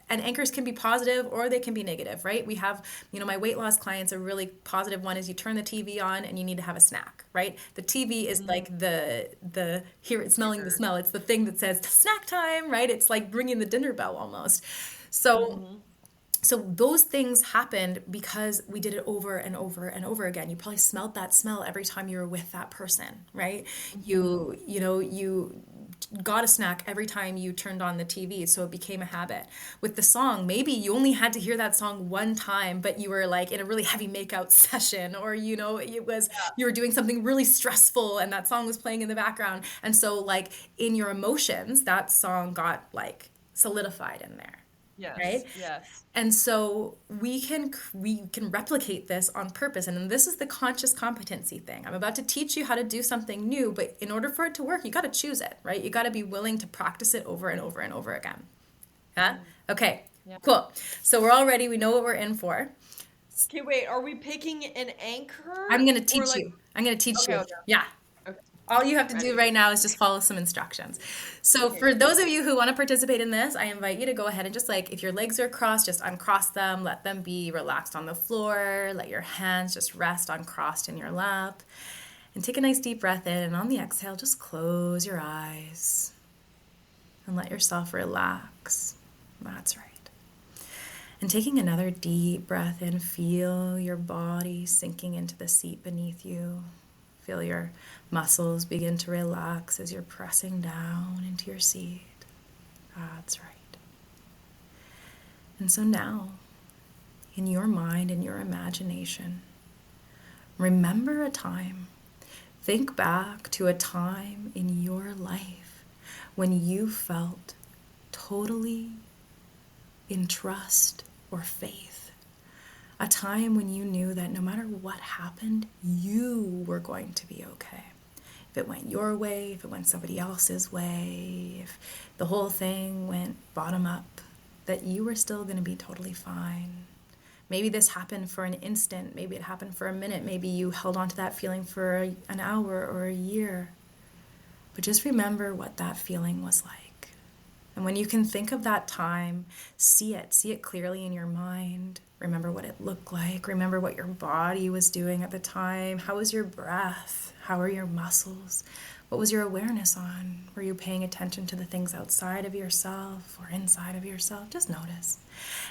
And anchors can be positive or they can be negative, right? We have, my weight loss clients, a really positive one is you turn the TV on and you need to have a snack, right? The TV is like the here it's smelling the smell. It's the thing that says snack time, right? It's like ringing the dinner bell almost. So those things happened because we did it over and over and over again. You probably smelled that smell every time you were with that person, right? You got a snack every time you turned on the TV, so it became a habit. With the song, maybe you only had to hear that song one time, but you were like in a really heavy makeout session, or it was you were doing something really stressful and that song was playing in the background, and so like in your emotions that song got like solidified in there. Yes. Right? Yes. And so we can replicate this on purpose. And this is the conscious competency thing. I'm about to teach you how to do something new, but in order for it to work, you got to choose it, right? You got to be willing to practice it over and over and over again. Yeah? Okay, cool. So we're all ready. We know what we're in for. Okay, wait, are we picking an anchor I'm going to or teach like, you. I'm going to teach okay, you. okay, Yeah. okay, All you have to do ready. right now is just follow some instructions. So Okay, for those of you who want to participate in this, I invite you to go ahead and just like, if your legs are crossed, just uncross them, let them be relaxed on the floor, let your hands just rest uncrossed in your lap, and take a nice deep breath in, and on the exhale, just close your eyes and let yourself relax. That's right. And taking another deep breath in, feel your body sinking into the seat beneath you. Feel your muscles begin to relax as you're pressing down into your seat. That's right. And so now, in your mind and your imagination, remember a time. Think back to a time in your life when you felt totally in trust or faith. A time when you knew that no matter what happened, you were going to be okay. If it went your way, if it went somebody else's way, if the whole thing went bottom up, that you were still going to be totally fine. Maybe this happened for an instant, maybe it happened for a minute, maybe you held on to that feeling for an hour or a year. But just remember what that feeling was like. And when you can think of that time, see it clearly in your mind. Remember what it looked like. Remember what your body was doing at the time. How was your breath? How are your muscles? What was your awareness on? Were you paying attention to the things outside of yourself or inside of yourself? Just notice.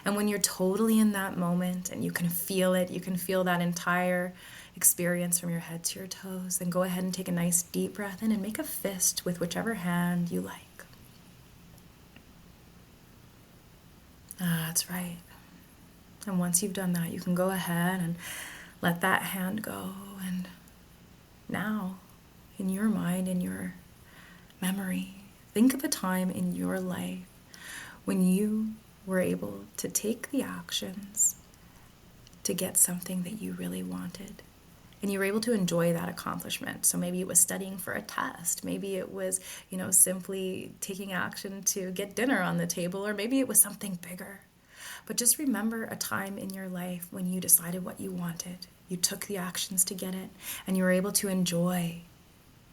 And when you're totally in that moment and you can feel it, you can feel that entire experience from your head to your toes, then go ahead and take a nice deep breath in and make a fist with whichever hand you like. That's right. And once you've done that, you can go ahead and let that hand go. And now, in your mind, in your memory, think of a time in your life when you were able to take the actions to get something that you really wanted. And you were able to enjoy that accomplishment. So maybe it was studying for a test. Maybe it was, simply taking action to get dinner on the table, or maybe it was something bigger. But just remember a time in your life when you decided what you wanted. You took the actions to get it, and you were able to enjoy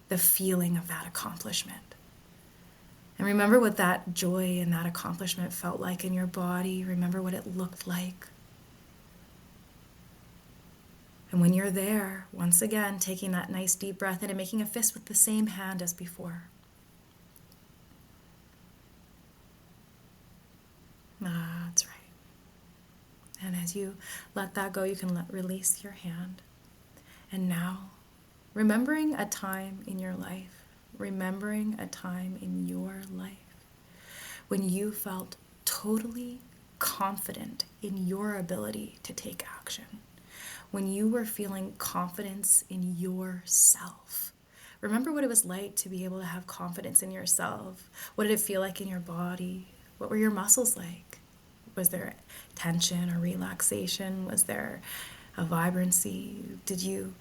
the feeling of that accomplishment. And remember what that joy and that accomplishment felt like in your body. Remember what it looked like. And when you're there, once again, taking that nice deep breath in and making a fist with the same hand as before. That's right. And as you let that go, you can release your hand. And now, remembering a time in your life, remembering a time in your life when you felt totally confident in your ability to take action. When you were feeling confidence in yourself. Remember what it was like to be able to have confidence in yourself. What did it feel like in your body? What were your muscles like? Was there tension or relaxation? Was there a vibrancy? Did you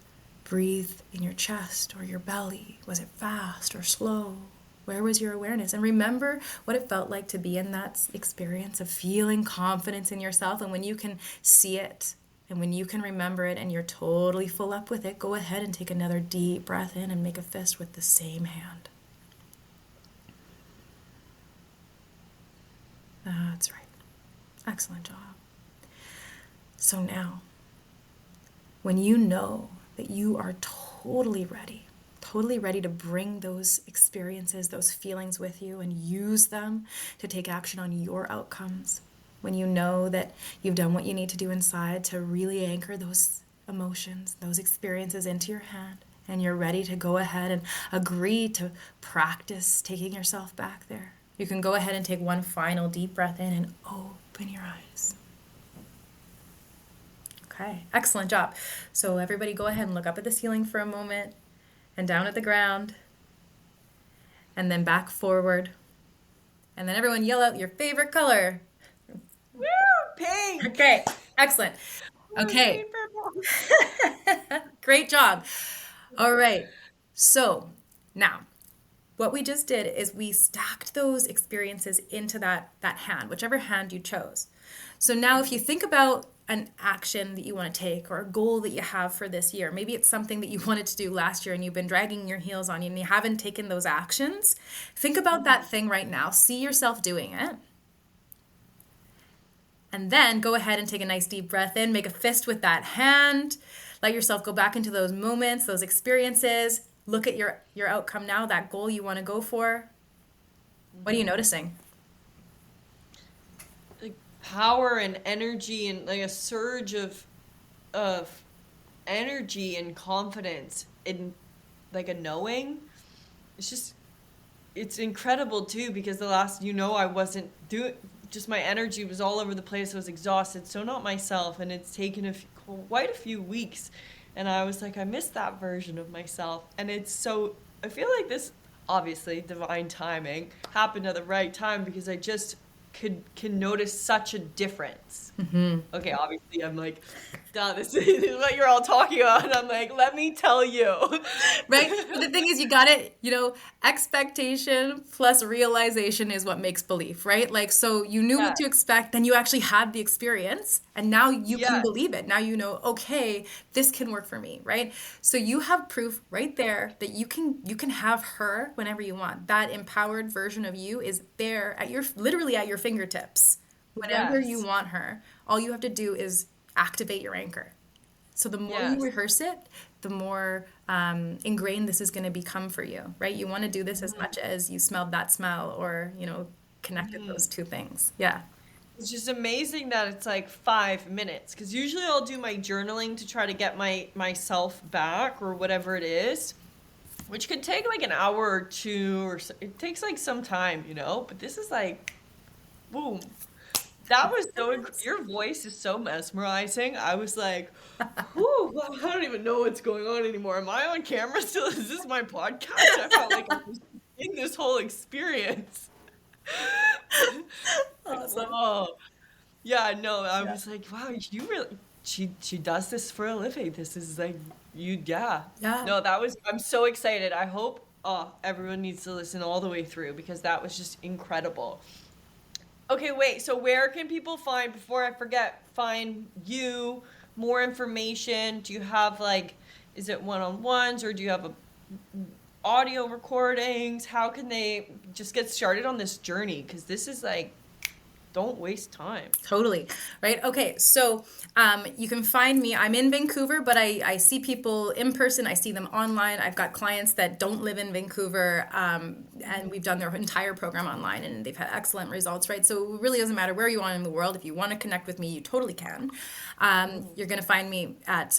breathe in your chest or your belly? Was it fast or slow? Where was your awareness? And remember what it felt like to be in that experience of feeling confidence in yourself. And when you can see it, and when you can remember it and you're totally full up with it, go ahead and take another deep breath in and make a fist with the same hand. That's right. Excellent job. So now, when you know that you are totally ready to bring those experiences, those feelings with you and use them to take action on your outcomes, when you know that you've done what you need to do inside to really anchor those emotions, those experiences into your hand, and you're ready to go ahead and agree to practice taking yourself back there, you can go ahead and take one final deep breath in and open your eyes. Okay, excellent job. So everybody go ahead and look up at the ceiling for a moment and down at the ground and then back forward. And then everyone yell out your favorite color. Woo! Pink! Okay, excellent. Okay. Great job. All right. So now, what we just did is we stacked those experiences into that hand, whichever hand you chose. So now if you think about an action that you want to take or a goal that you have for this year. Maybe it's something that you wanted to do last year and you've been dragging your heels on you and you haven't taken those actions. Think about that thing right now. See yourself doing it. And then go ahead and take a nice deep breath in, make a fist with that hand. Let yourself go back into those moments, those experiences. Look at your outcome now, that goal you want to go for. What are you noticing? Like power and energy and like a surge of energy and confidence in like a knowing. It's incredible too, because the last, I wasn't doing, just my energy was all over the place. I was exhausted, so not myself, and it's taken quite a few weeks, and I was like, I missed that version of myself, and I feel like this, obviously divine timing, happened at the right time, because I just can notice such a difference. Okay, obviously I'm like, duh, this is what you're all talking about, and I'm like, let me tell you. Right? But the thing is, you got it, expectation plus realization is what makes belief, right? Like, so you knew what to expect, then you actually had the experience, and now you can believe it. Now you know, okay, this can work for me, right? So you have proof right there that you can have her whenever you want. That empowered version of you is there literally at your fingertips. Whenever you want her, all you have to do is activate your anchor. So the more you rehearse it, the more ingrained this is going to become for you, right? You want to do this as much as you smelled that smell or, connected those two things. Yeah. It's just amazing that it's like 5 minutes, because usually I'll do my journaling to try to get myself back or whatever it is, which could take like an hour or two, or so. It takes like some time, but this is like, boom. That was your voice is so mesmerizing. I was like, whew, I don't even know what's going on anymore. Am I on camera still? Is this my podcast? I felt like I was in this whole experience. Awesome. Oh, yeah, no, I was like, wow, you really, she does this for a living. This is like, yeah. Yeah. No, I'm so excited. I hope, everyone needs to listen all the way through, because that was just incredible. Okay, wait, so where can people before I forget, find you, more information? Do you have is it one-on-ones, or do you have audio recordings? How can they just get started on this journey? Because this is don't waste time. Totally. Right. Okay. So you can find me. I'm in Vancouver, but I see people in person. I see them online. I've got clients that don't live in Vancouver, and we've done their entire program online, and they've had excellent results. Right. So it really doesn't matter where you are in the world. If you want to connect with me, you totally can. You're going to find me at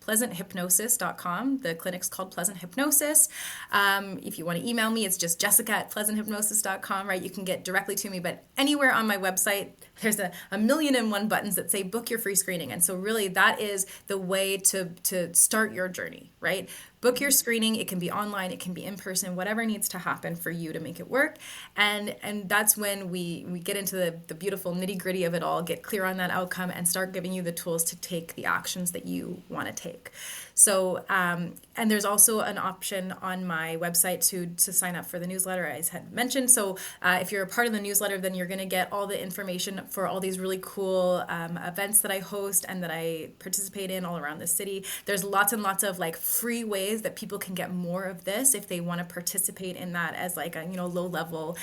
pleasanthypnosis.com. The clinic's called Pleasant Hypnosis. If you want to email me, it's just jessica@pleasanthypnosis.com, right? You can get directly to me, but anywhere on my website, there's a 1,000,001 buttons that say book your free screening. And so really that is the way to start your journey, right? Book your screening. It can be online, it can be in person, whatever needs to happen for you to make it work. And that's when we get into the beautiful nitty-gritty of it all, get clear on that outcome, and start giving you the tools to take the actions that you want to take. So, and there's also an option on my website to sign up for the newsletter, as I had mentioned. So if you're a part of the newsletter, then you're going to get all the information for all these really cool events that I host and that I participate in all around the city. There's lots and lots of free ways that people can get more of this if they want to participate in that as a low level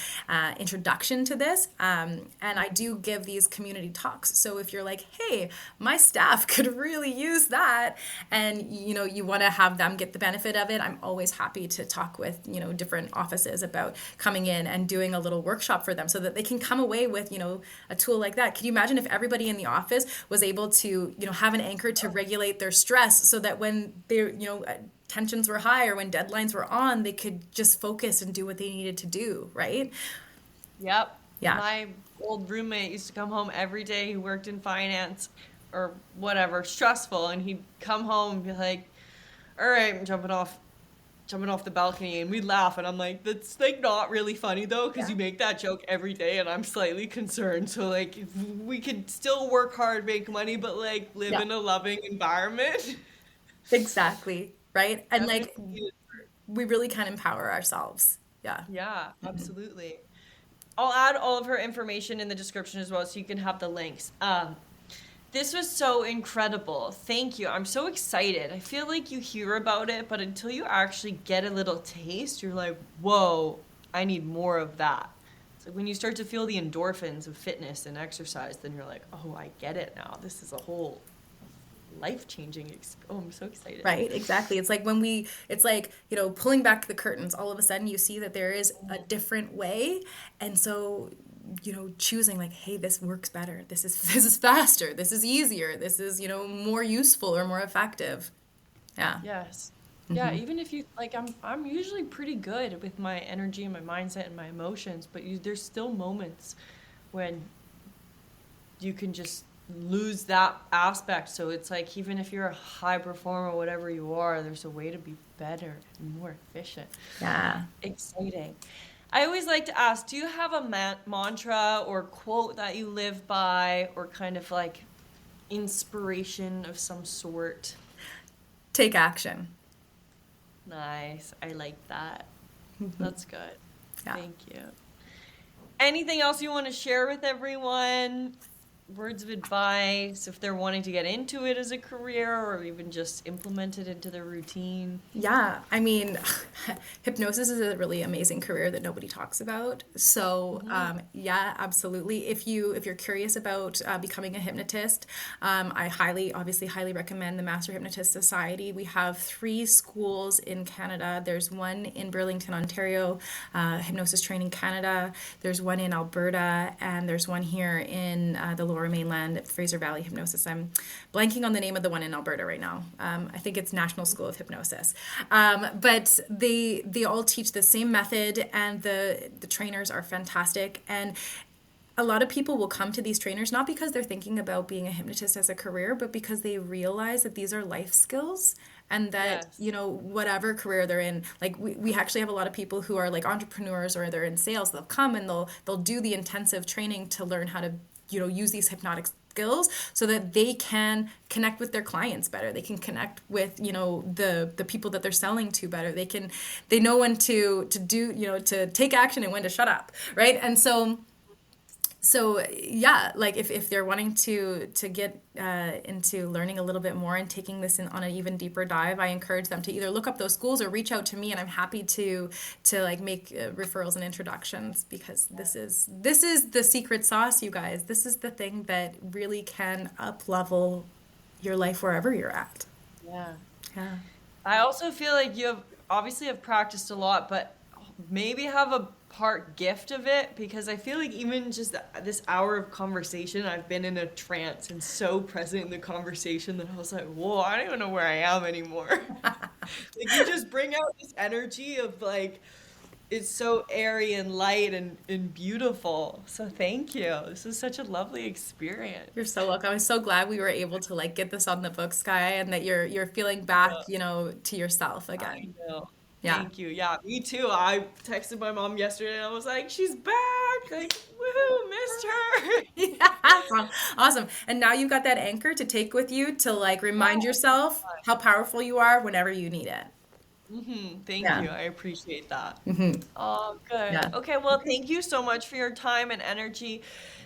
introduction to this. And I do give these community talks. So if you're like, hey, my staff could really use that, and you want to have them get the benefit of it, I'm always happy to talk with different offices about coming in and doing a little workshop for them so that they can come away with a tool like that. Can you imagine if everybody in the office was able to have an anchor to regulate their stress, so that when they're tensions were high or when deadlines were on, they could just focus and do what they needed to do, right? Yep. Yeah. My old roommate used to come home every day. He worked in finance or whatever, stressful, and he'd come home and be like, all right, I'm jumping off the balcony, and we'd laugh, and I'm like, that's not really funny though, because you make that joke every day, and I'm slightly concerned. So if we could still work hard, make money, but live in a loving environment. Exactly. Right? And we really can empower ourselves. Yeah. Yeah, absolutely. I'll add all of her information in the description as well, so you can have the links. This was so incredible. Thank you. I'm so excited. I feel like you hear about it, but until you actually get a little taste, you're like, whoa, I need more of that. It's like when you start to feel the endorphins of fitness and exercise, then you're like, oh, I get it now. This is a whole life-changing experience. Oh, I'm so excited. Right, exactly. It's like it's like, pulling back the curtains, all of a sudden you see that there is a different way. And so, choosing like, hey, this works better. This is faster. This is easier. This is, more useful or more effective. Yeah. Yes. Yeah, even if you like I'm usually pretty good with my energy and my mindset and my emotions, but there's still moments when you can just lose that aspect. So it's like even if you're a high performer, whatever you are, there's a way to be better and more efficient. Yeah. Exciting. I always like to ask, do you have a mantra or quote that you live by, or kind of like inspiration of some sort? Take action. Nice. I like that. That's good. Yeah. Thank you. Anything else you want to share with everyone? Words of advice, if they're wanting to get into it as a career or even just implement it into their routine? Yeah, I mean, hypnosis is a really amazing career that nobody talks about. So, yeah, absolutely. If you're curious about becoming a hypnotist, I obviously highly recommend the Master Hypnotist Society. We have 3 schools in Canada. There's one in Burlington, Ontario, Hypnosis Training Canada. There's one in Alberta, and there's one here in the Lower Mainland at Fraser Valley Hypnosis. I'm blanking on the name of the one in Alberta right now. I think it's National School of Hypnosis. But they all teach the same method, and the trainers are fantastic. And a lot of people will come to these trainers not because they're thinking about being a hypnotist as a career, but because they realize that these are life skills, and that, Yes. whatever career they're in, like we actually have a lot of people who are like entrepreneurs or they're in sales. They'll come and they'll do the intensive training to learn how to, use these hypnotic skills so that they can connect with their clients better. They can connect with, the people that they're selling to better. They know when to do, to take action and when to shut up, right? And so yeah, like if they're wanting to get into learning a little bit more and taking this in on an even deeper dive, I encourage them to either look up those schools or reach out to me, and I'm happy to like make referrals and introductions, because this is the secret sauce, you guys. This is the thing that really can up level your life wherever you're at. Yeah. Yeah. I also feel like you have practiced a lot, but maybe have a part gift of it, because I feel like even just this hour of conversation, I've been in a trance and so present in the conversation that I was like, whoa, I don't even know where I am anymore. Like you just bring out this energy of like, it's so airy and light and beautiful. So thank you. This is such a lovely experience. You're so welcome. I'm so glad we were able to like get this on the books, Sky, and that you're feeling back, to yourself I again. know. Yeah. Thank you. Yeah, me too. I texted my mom yesterday and I was like, she's back. Like, woohoo, missed her. Yeah, awesome. Awesome. And now you've got that anchor to take with you to like remind yourself how powerful you are whenever you need it. Thank Yeah. you. I appreciate that. Mm-hmm. Oh, good. Yeah. Okay, well, thank you so much for your time and energy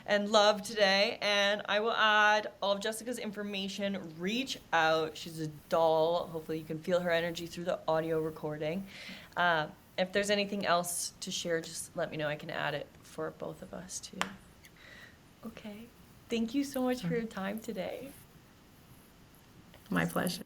and love today. And I will add all of Jessica's information. Reach out. She's a doll. Hopefully, you can feel her energy through the audio recording. If there's anything else to share, just let me know. I can add it for both of us, too. Okay. Thank you so much for your time today. My pleasure.